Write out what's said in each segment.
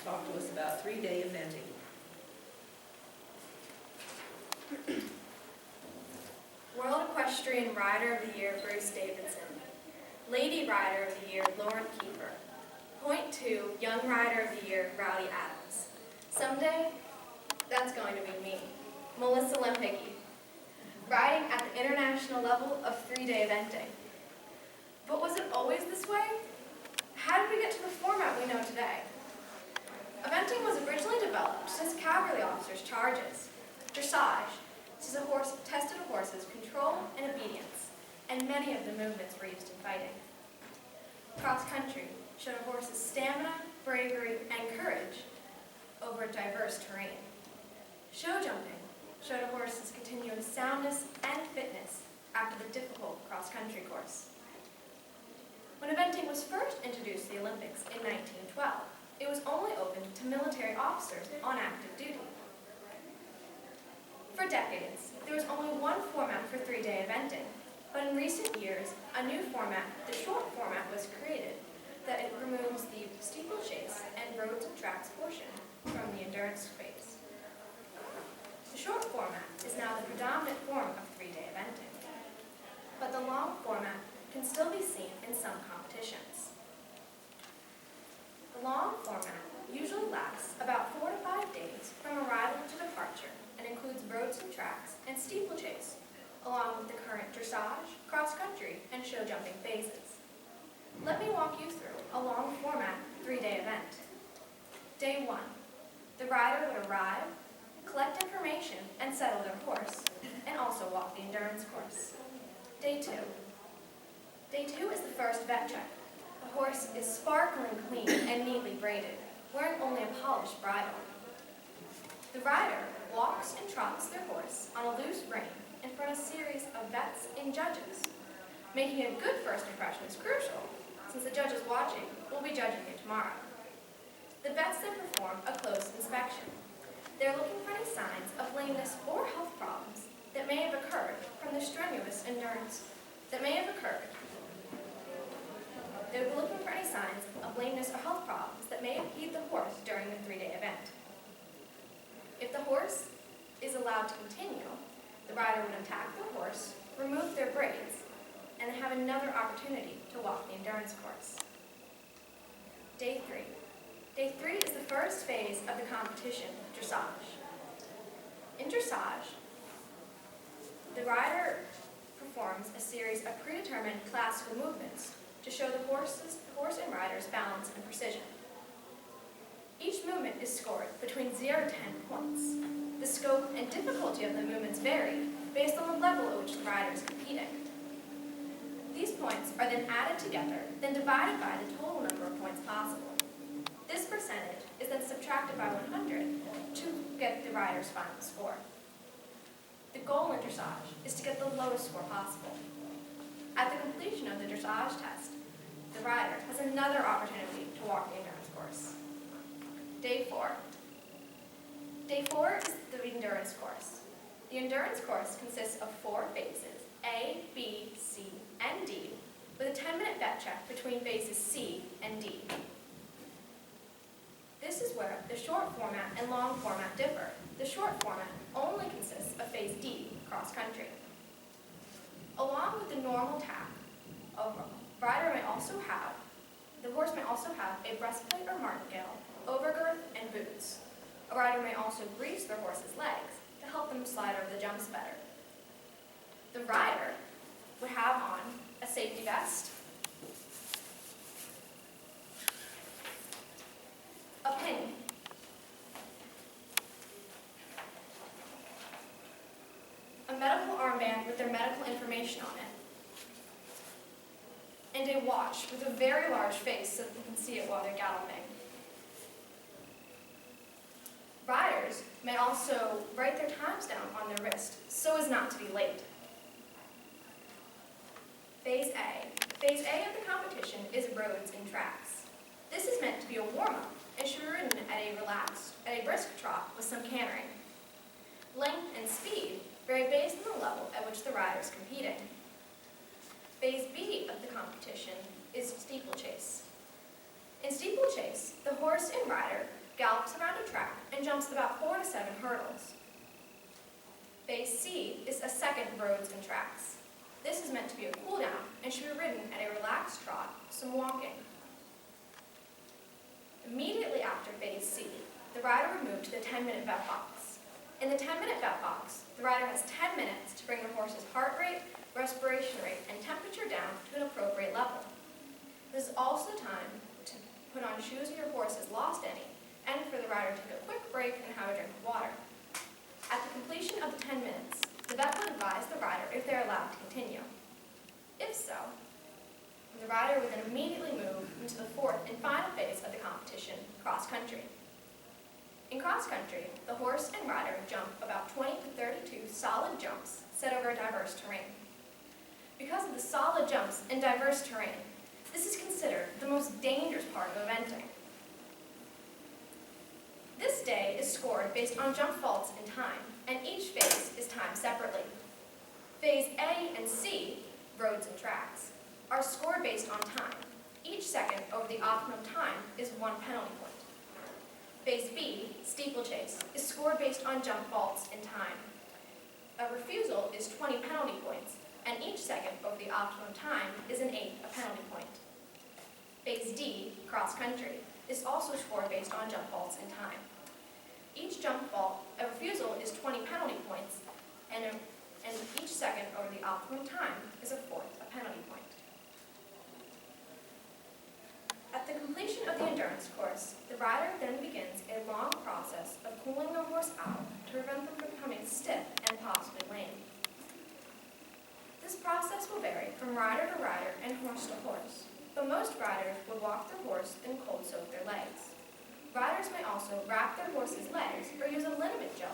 talk to us about three-day eventing. World Equestrian Rider of the Year, Bruce Davidson. Lady Rider of the Year, Lauren Kiefer. Point 2, Young Rider of the Year, Rowdy Adams. Someday, that's going to be me, Melissa Lempicki, riding at the international level of three-day eventing. But was it always this way? How did we get to the format we know today? Eventing was originally developed to test cavalry officers' charges. Dressage tested a horse's control and obedience, and many of the movements were used in fighting. Cross-country showed a horse's stamina, bravery, and courage over diverse terrain. Show jumping showed a horse's continuous soundness and fitness after the difficult cross-country course. When eventing was first introduced to the Olympics in 1912, it was only open to military officers on active duty. For decades, there was only one format for three-day eventing, but in recent years, a new format, the short format, was created that it removes the steeplechase and roads and tracks portion from the endurance phase. The short format is now the predominant form of three-day eventing, but the long format can still be seen in some competitions. The long format usually lasts about 4 to 5 days from arrival to departure and includes roads and tracks and steeplechase, along with the current dressage, cross-country, and show jumping phases. Let me walk you through a long format three-day event. Day 1, the rider would arrive, collect information, and settle their horse, and also walk the endurance course. Day 2. Day 2 is the first vet check. The horse is sparkling clean and neatly braided, wearing only a polished bridle. The rider walks and trots their horse on a loose rein in front of a series of vets and judges. Making a good first impression is crucial, since the judges watching will be judging you tomorrow. The vets then perform a close inspection. They're looking for any signs of lameness or health problems that may have occurred from the strenuous endurance They're looking for any signs of lameness or health problems that may impede the horse during the three-day event. If the horse is allowed to continue, the rider would attack the horse, remove their braids, and have another opportunity to walk the endurance course. Day 3. Day 3 is the first phase of the competition, dressage. In dressage, the rider performs a series of predetermined classical movements to show the horse and rider's balance and precision. Each movement is scored between 0 to 10 points. The scope and difficulty of the movements vary based on the level at which the rider is competing. These points are then added together, then divided by the total number of points possible. This percentage is then subtracted by 100 to get the rider's final score. The goal in dressage is to get the lowest score possible. At the completion of the dressage test, the rider has another opportunity to walk the endurance course. Day 4. Day 4 is the endurance course. The endurance course consists of 4 phases, A, B, C, and D, with a 10-minute vet check between phases C and D. This is where the short format and long format differ. The short format only consists of phase D, cross-country. Along with the normal tack, the horse may also have a breastplate or martingale, overgirth, and boots. A rider may also grease their horse's legs to help them slide over the jumps better. The rider would have on a safety vest, a pin, a medical armband with their medical information on it, and a watch with a very large face so that you can see it while they're galloping. Riders may also write their times down on their wrist so as not to be late. Phase A. Phase A of the competition is roads and tracks. This is meant to be a warm-up and should be ridden at a brisk trot with some cantering. Length and speed vary based on the level at which the rider is competing. Phase B of the competition is steeplechase. In steeplechase, the horse and rider gallops around a track and jumps about 4 to 7 hurdles. Phase C is a second roads and tracks. This is meant to be a cool down and should be ridden at a relaxed trot, some walking. Immediately after phase C, the rider would move to the 10-minute vet box. In the 10-minute vet box, the rider has 10 minutes to bring the horse's heart rate, respiration rate, and temperature down to an appropriate level. This is also time to put on shoes if your horse has lost any, and for the rider to take a quick break and have a drink of water. At the completion of the 10 minutes, the vet would advise the rider if they are allowed to continue. If so, the rider would then immediately move into the fourth and final phase of the competition, cross country. In cross country, the horse and rider jump about 20 to 32 solid jumps set over a diverse terrain. Because of the solid jumps and diverse terrain, this is considered the most dangerous part of eventing. This day is scored based on jump faults in time, and each phase is timed separately. Phase A and C, roads and tracks, are scored based on time. Each second over the optimum time is 1 penalty point. Phase B, steeplechase, is scored based on jump faults in time. A refusal is 20 penalty points, and each second over the optimum time is an 1/8 a penalty point. Phase D, cross country, is also scored based on jump faults in time. Each jump fault, a refusal is 20 penalty points, and each second over the optimum time is a 1/4 a penalty point. At the completion of the endurance course, the rider then begins a long process of cooling the horse out to prevent them from becoming stiff and possibly lame. This process will vary from rider to rider and horse to horse, but most riders would walk their horse then cold soak their legs. Riders may also wrap their horse's legs or use a liniment gel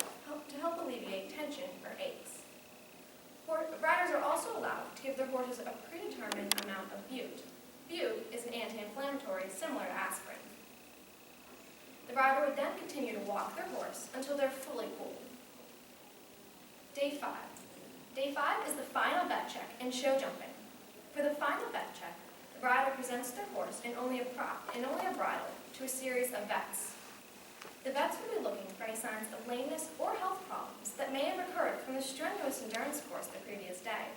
to help alleviate tension or aches. Riders are also allowed to give their horses a predetermined amount of bute. Bute is an anti-inflammatory similar to aspirin. The rider would then continue to walk their horse until they're fully cooled. Day 5. Day 5 is the final vet check and show jumping. For the final vet check, the rider presents their horse and only a bridle to a series of vets. The vets will be looking for any signs of lameness or health problems that may have occurred from the strenuous endurance course the previous day.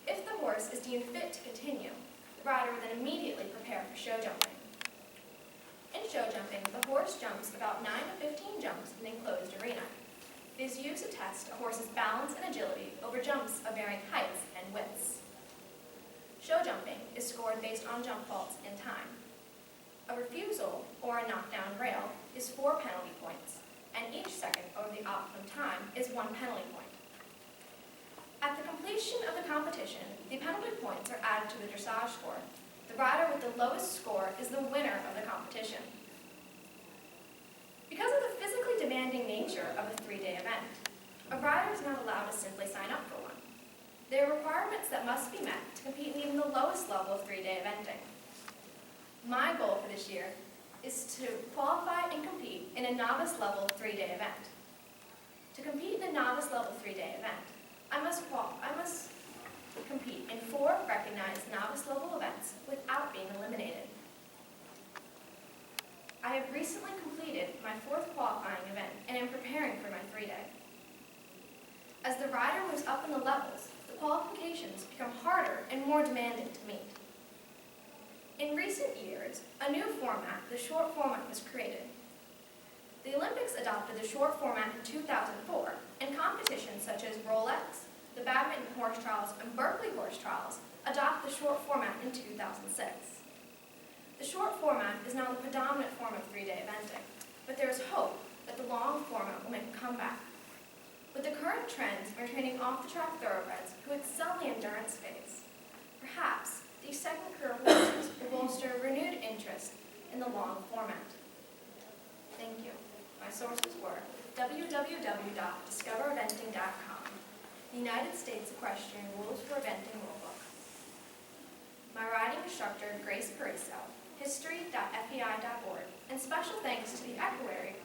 If the horse is deemed fit to continue, the rider will then immediately prepare for show jumping. In show jumping, the horse jumps about 9 to 15 jumps in an enclosed arena. It is used to test a horse's balance and agility over jumps of varying heights and widths. Show jumping is scored based on jump faults in time. A refusal or a knockdown rail is 4 penalty points, and each second over the optimum time is 1 penalty point. At the completion of the competition, the penalty points are added to the dressage score. The rider with the lowest score is the winner of the competition. Because of the physically demanding nature of a 3-day event, a rider is not allowed to simply sign up for one. There are requirements that must be met to compete in even the lowest level of 3-day eventing. My goal for this year is to qualify and compete in a novice level 3-day event. To compete in a novice level 3-day event, I must compete in 4 recognized novice level events without being eliminated. I have recently completed my 4th qualifying event and am preparing for my 3-day. As the rider moves up in the levels, the qualifications become harder and more demanding to meet. In recent years, a new format, the short format, was created. The Olympics adopted the short format in 2004, and competitions such as Rolex, the Badminton Horse Trials, and Berkeley Horse Trials adopted the short format in 2006. The short format is now the predominant form of 3-day eventing, but there is hope that the long format will make a comeback. With the current trends in training off-the-track thoroughbreds who excel in the endurance phase, perhaps these second career horses will bolster renewed interest in the long format. Thank you. My sources were www.discovereventing.com, the United States Equestrian Rules for Eventing Rulebook. My riding instructor, Grace Pariso, history.fei.org, and special thanks to the equerry